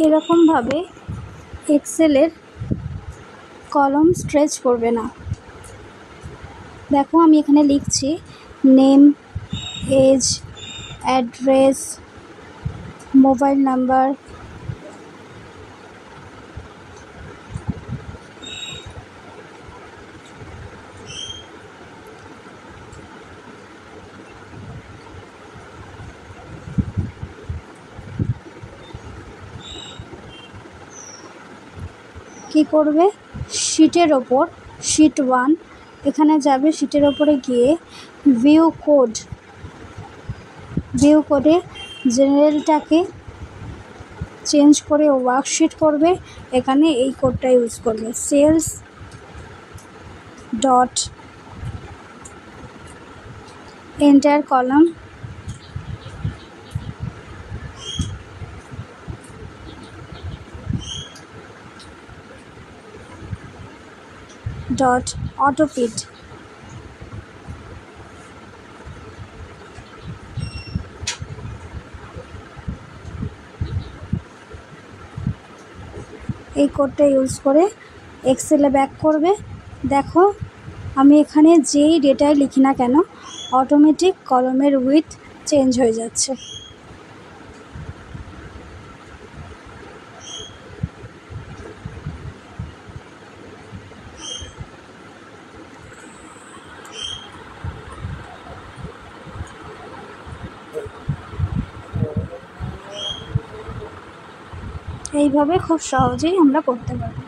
এরকমভাবে এক্সেলের কলম স্ট্রেচ করবে না। দেখো আমি এখানে লিখছি name, age, address, mobile number, কি করবে, শিটের ওপর শিট 1 এখানে যাবে, শিটের ওপরে গিয়ে ভিউ কোডে জেনারেলটাকে চেঞ্জ করে ওয়ার্কশিট করবে। এখানে এই কোডটা ইউজ করবে, cells dot enter column dot autofit. এই কোডটা ইউজ করে এক্সেলে ব্যাক করবে। দেখো আমি এখানে যেই ডেটায় লিখি না কেন অটোমেটিক কলমের উইথ চেঞ্জ হয়ে যাচ্ছে। এইভাবে খুব সহজেই আমরা করতে পারি।